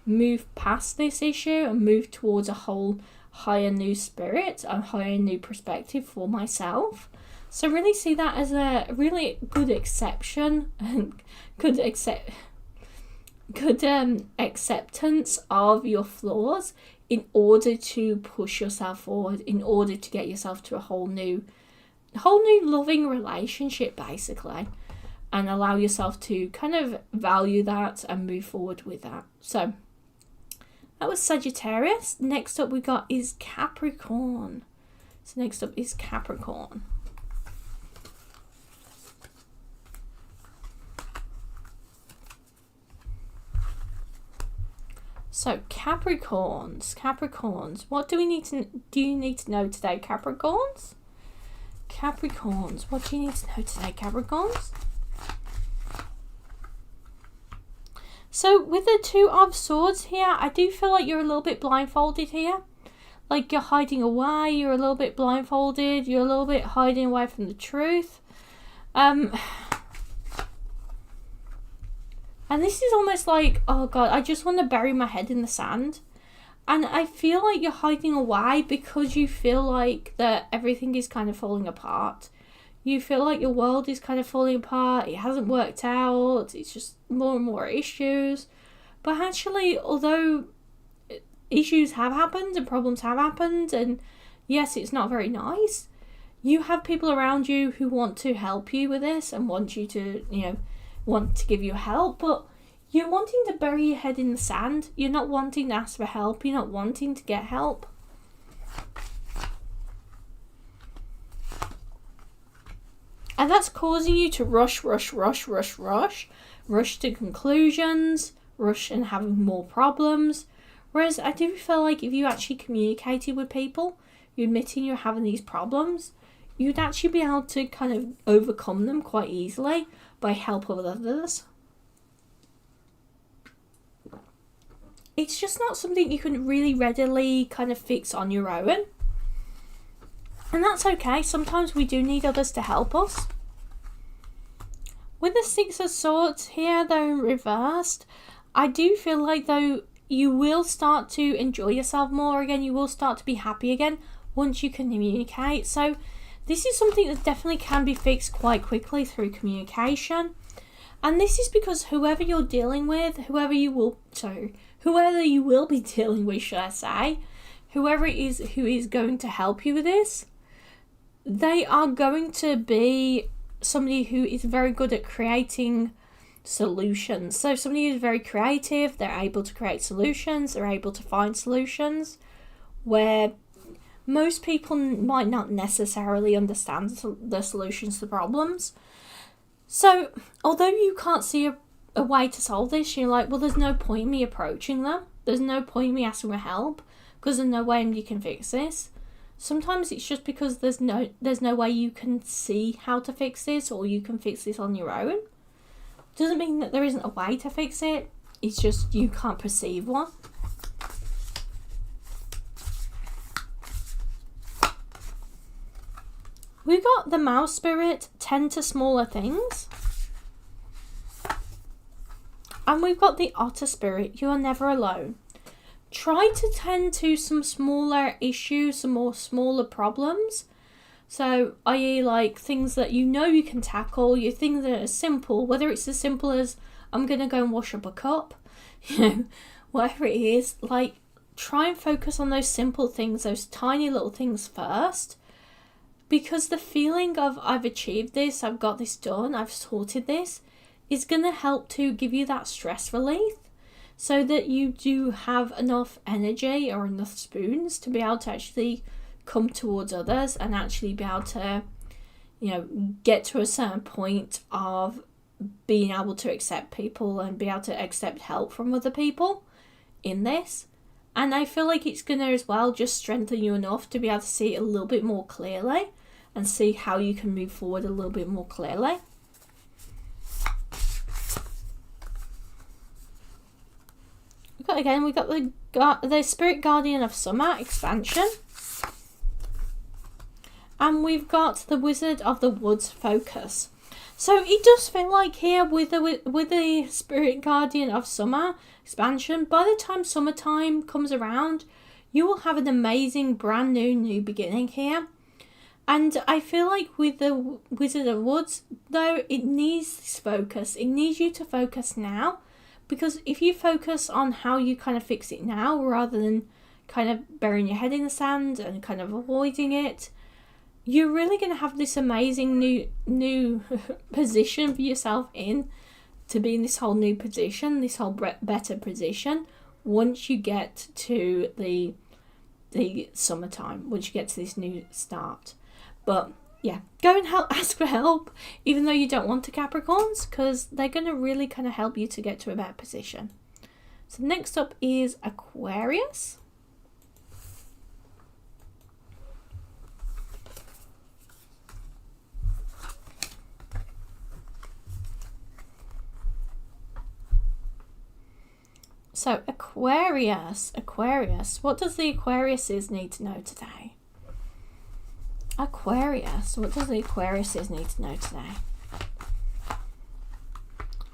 move past this issue and move towards a whole higher new spirit, a higher new perspective for myself. So really see that as a really good exception and good acceptance of your flaws in order to push yourself forward, in order to get yourself to a whole new loving relationship basically, and allow yourself to kind of value that and move forward with that. So that was Sagittarius. Next up we got is Capricorn. So next up is Capricorn. So Capricorns, what do you need to know today, Capricorns? What do you need to know today, Capricorns? So with the Two of Swords here, I do feel like you're a little bit blindfolded here. Like you're hiding away, you're a little bit blindfolded, you're a little bit hiding away from the truth. And this is almost like, oh God, I just want to bury my head in the sand. And I feel like you're hiding away because you feel like that everything is kind of falling apart. You feel like your world is kind of falling apart. It hasn't worked out. It's just more and more issues. But actually, although issues have happened and problems have happened, and yes, it's not very nice, you have people around you who want to help you with this and want you to, you know, want to give you help, but you're wanting to bury your head in the sand. You're not wanting to ask for help. You're not wanting to get help. And that's causing you to rush to conclusions, rush and having more problems. Whereas I do feel like if you actually communicated with people, you're admitting you're having these problems, you'd actually be able to kind of overcome them quite easily by help of others. It's just not something you can really readily kind of fix on your own. And that's okay. Sometimes we do need others to help us. With the Six of Swords here, though, reversed, I do feel like, though, you will start to enjoy yourself more again. You will start to be happy again once you can communicate. So this is something that definitely can be fixed quite quickly through communication. And this is because whoever you're dealing with, whoever you will be dealing with, should I say, whoever it is who is going to help you with this, they are going to be somebody who is very good at creating solutions. So somebody who's very creative, they're able to create solutions, they're able to find solutions where most people might not necessarily understand the solutions to problems. So although you can't see a way to solve this, you're like, well, there's no point in me approaching them. There's no point in me asking for help because there's no way you can fix this. Sometimes it's just because there's no way you can see how to fix this, or you can fix this on your own. Doesn't mean that there isn't a way to fix it. It's just you can't perceive one. We've got the Mouse Spirit, tend to smaller things. And we've got the Otter Spirit, you are never alone. Try to tend to some smaller issues, some more smaller problems. So, i.e. like things that you know you can tackle, your things that are simple, whether it's as simple as, I'm going to go and wash up a cup, whatever it is, like, try and focus on those simple things, those tiny little things first. Because the feeling of, I've achieved this, I've got this done, I've sorted this, is going to help to give you that stress relief. So that you do have enough energy or enough spoons to be able to actually come towards others and actually be able to, get to a certain point of being able to accept people and be able to accept help from other people in this. And I feel like it's going to as well just strengthen you enough to be able to see it a little bit more clearly and see how you can move forward a little bit more clearly. We've got the Spirit Guardian of Summer expansion. And we've got the Wizard of the Woods focus. So it does feel like here with the Spirit Guardian of Summer expansion, by the time summertime comes around, you will have an amazing brand new beginning here. And I feel like with the Wizard of Woods, though, it needs this focus. It needs you to focus now. Because if you focus on how you kind of fix it now, rather than kind of burying your head in the sand and kind of avoiding it, you're really going to have this amazing new position for yourself to be in this whole new position, this whole better position, once you get to the summertime, once you get to this new start. But yeah, go and ask for help, even though you don't want to, Capricorns, because they're going to really kind of help you to get to a better position. So next up is Aquarius. So Aquarius, what does the Aquariuses need to know today? Aquarius, what does the Aquariuses need to know today?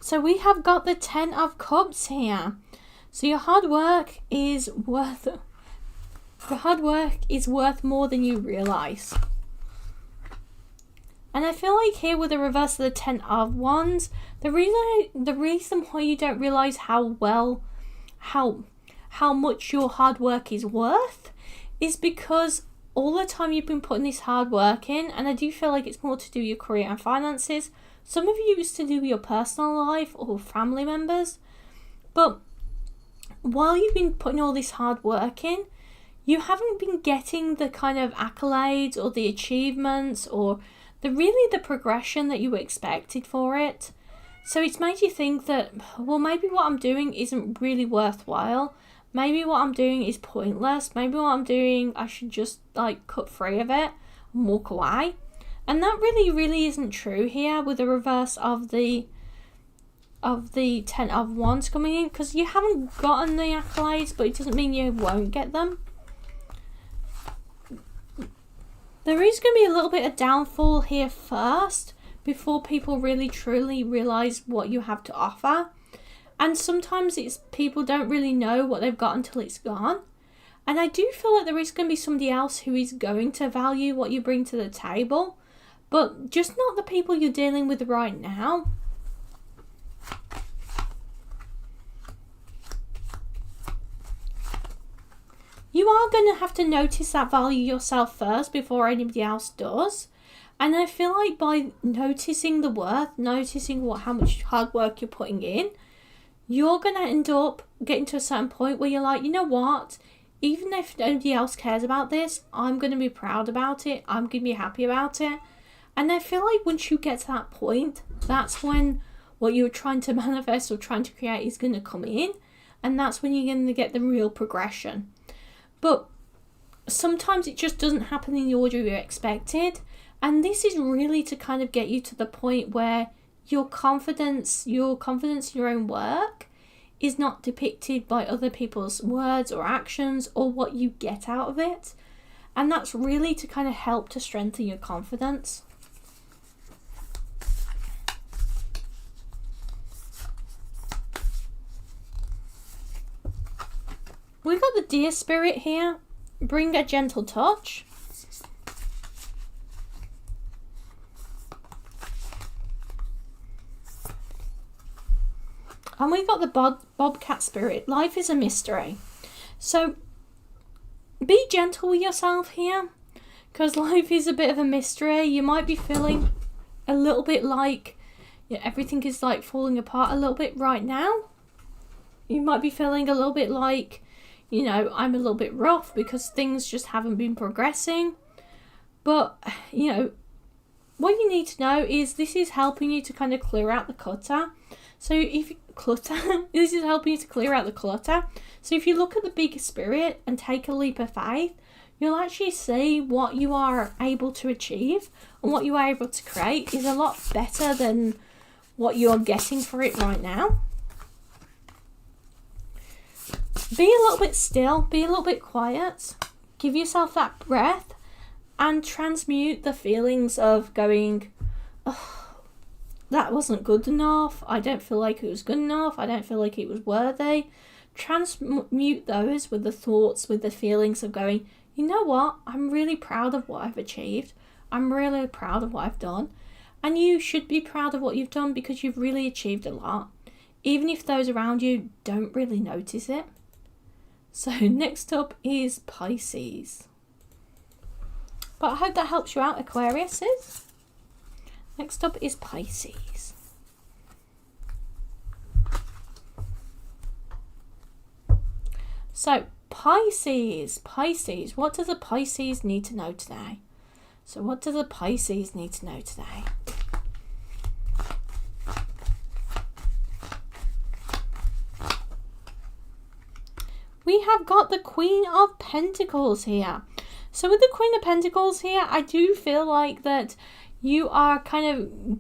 So we have got the 10 of Cups here. So your hard work is worth more than you realise. And I feel like here with the reverse of the 10 of Wands, the reason why you don't realise how much your hard work is worth is because all the time you've been putting this hard work in, and I do feel like it's more to do with your career and finances. Some of you used to do with your personal life or family members, but while you've been putting all this hard work in, you haven't been getting the kind of accolades or the achievements or the progression that you expected for it. So it's made you think that, well, maybe what I'm doing isn't really worthwhile. Maybe what I'm doing is pointless. Maybe what I'm doing, I should just like cut free of it and walk away. And that really isn't true here with the reverse of the Ten of Wands coming in, because you haven't gotten the accolades, but it doesn't mean you won't get them. There is going to be a little bit of downfall here first before people really truly realise what you have to offer. And sometimes it's people don't really know what they've got until it's gone. And I do feel like there is going to be somebody else who is going to value what you bring to the table, but just not the people you're dealing with right now. You are going to have to notice that value yourself first before anybody else does. And I feel like by noticing the worth, noticing how much hard work you're putting in, you're going to end up getting to a certain point where you're like, you know what? Even if nobody else cares about this, I'm going to be proud about it. I'm going to be happy about it. And I feel like once you get to that point, that's when what you're trying to manifest or trying to create is going to come in. And that's when you're going to get the real progression. But sometimes it just doesn't happen in the order you expected. And this is really to kind of get you to the point where your confidence in your own work is not depicted by other people's words or actions or what you get out of it. And that's really to kind of help to strengthen your confidence. We've got the Deer Spirit here. Bring a gentle touch. And we've got the Bobcat Spirit. Life is a mystery. So be gentle with yourself here, because life is a bit of a mystery. You might be feeling a little bit like everything is like falling apart a little bit right now. You might be feeling a little bit like, I'm a little bit rough because things just haven't been progressing. But, what you need to know is this is helping you to kind of clear out the clutter. So this is helping you to clear out the clutter. So if you look at the bigger spirit and take a leap of faith, you'll actually see what you are able to achieve and what you are able to create is a lot better than what you're getting for it right now. Be a little bit still, be a little bit quiet, give yourself that breath and transmute the feelings of going, oh, that wasn't good enough, I don't feel like it was good enough, I don't feel like it was worthy. Transmute those with the thoughts, with the feelings of going, you know what, I'm really proud of what I've achieved, I'm really proud of what I've done. And you should be proud of what you've done because you've really achieved a lot, even if those around you don't really notice it. So next up is Pisces. But I hope that helps you out, Aquariuses. Next up is Pisces. So Pisces, what does a Pisces need to know today? So what does a Pisces need to know today? We have got the Queen of Pentacles here. So with the Queen of Pentacles here, I do feel like that you are kind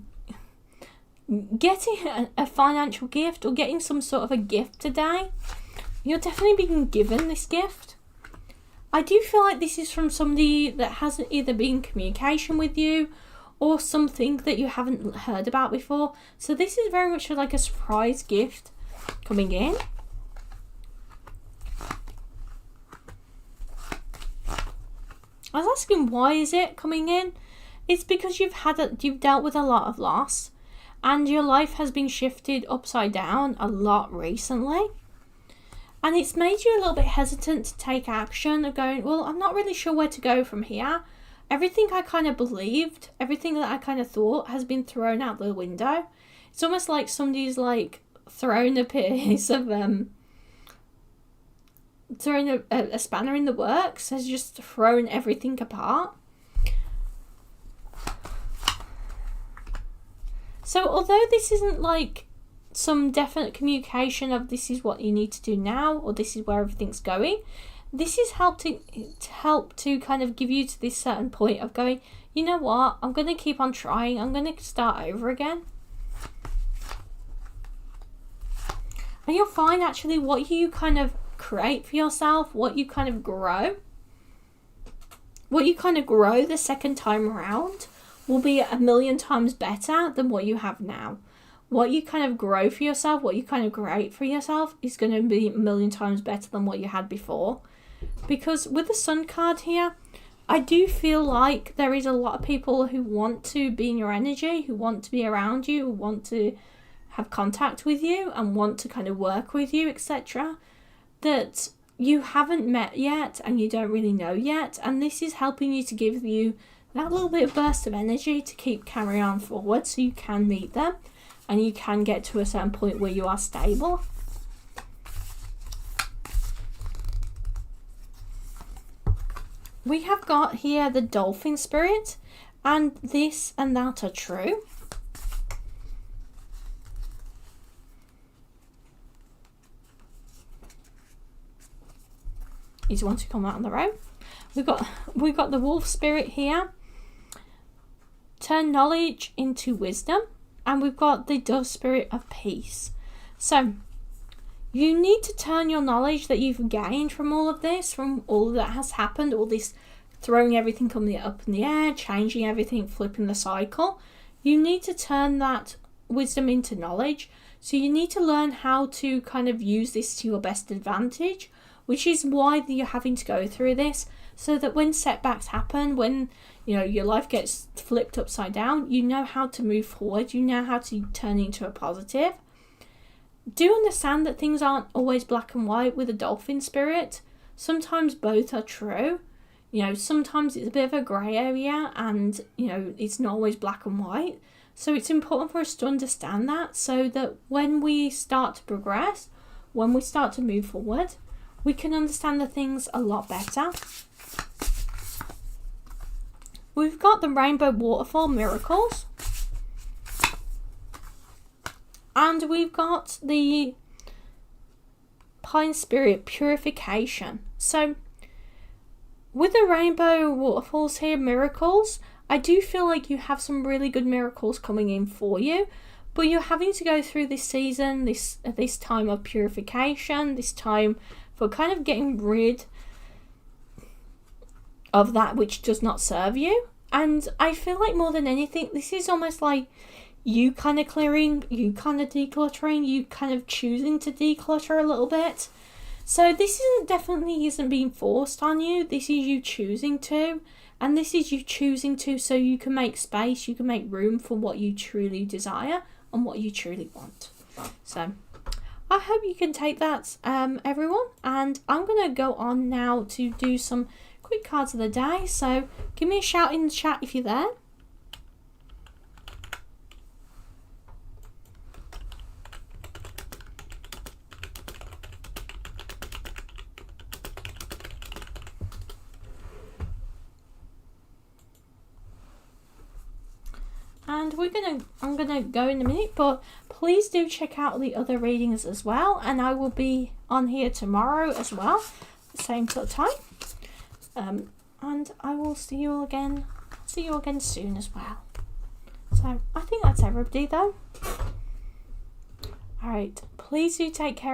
of getting a financial gift or getting some sort of a gift today. You're definitely being given this gift. I do feel like this is from somebody that hasn't either been in communication with you or something that you haven't heard about before. So this is very much like a surprise gift coming in. I was asking why is it coming in? It's because you've dealt with a lot of loss and your life has been shifted upside down a lot recently. And it's made you a little bit hesitant to take action of going, well, I'm not really sure where to go from here. Everything I kind of believed, everything that I kind of thought has been thrown out the window. It's almost like somebody's like thrown a piece of throwing a spanner in the works, has just thrown everything apart. So although this isn't like some definite communication of this is what you need to do now, or this is where everything's going, this is help to kind of give you to this certain point of going, you know what, I'm going to keep on trying, I'm going to start over again. And you'll find actually what you kind of create for yourself, what you kind of grow the second time around will be 1,000,000 times better than what you have now. What you kind of grow for yourself, what you kind of create for yourself is going to be 1,000,000 times better than what you had before. Because with the Sun card here, I do feel like there is a lot of people who want to be in your energy, who want to be around you, who want to have contact with you and want to kind of work with you, etc., that you haven't met yet and you don't really know yet. And this is helping you to give you that little bit of burst of energy to keep carrying on forward so you can meet them and you can get to a certain point where you are stable. We have got here the dolphin spirit, and this and that are true. Is one to come out on the road. We've got the wolf spirit here. Turn knowledge into wisdom. And we've got the dove spirit of peace. So you need to turn your knowledge that you've gained from all of this, from all that has happened, all this throwing everything up in the air, changing everything, flipping the cycle. You need to turn that wisdom into knowledge. So you need to learn how to kind of use this to your best advantage, which is why you're having to go through this, so that when setbacks happen, when your life gets flipped upside down, you know how to move forward, you know how to turn it into a positive. Do understand that things aren't always black and white with a dolphin spirit. Sometimes both are true. Sometimes it's a bit of a grey area and, it's not always black and white. So it's important for us to understand that, so that when we start to progress, when we start to move forward, we can understand the things a lot better. We've got the rainbow waterfall miracles. And we've got the pine spirit purification. So with the rainbow waterfalls here, miracles, I do feel like you have some really good miracles coming in for you. But you're having to go through this season, this time of purification, this time for kind of getting rid of that which does not serve you. And I feel like more than anything, this is almost like you kind of clearing, you kind of decluttering, you kind of choosing to declutter a little bit. So this definitely isn't being forced on you. This is you choosing to. And this is you choosing to, so you can make space, you can make room for what you truly desire and what you truly want. So I hope you can take that, everyone. And I'm going to go on now to do some quick cards of the day. So give me a shout in the chat if you're there. And I'm gonna go in a minute, but please do check out the other readings as well, and I will be on here tomorrow as well, the same sort of time. And I will see you all again soon as well. So I think that's everybody though. Alright, please do take care.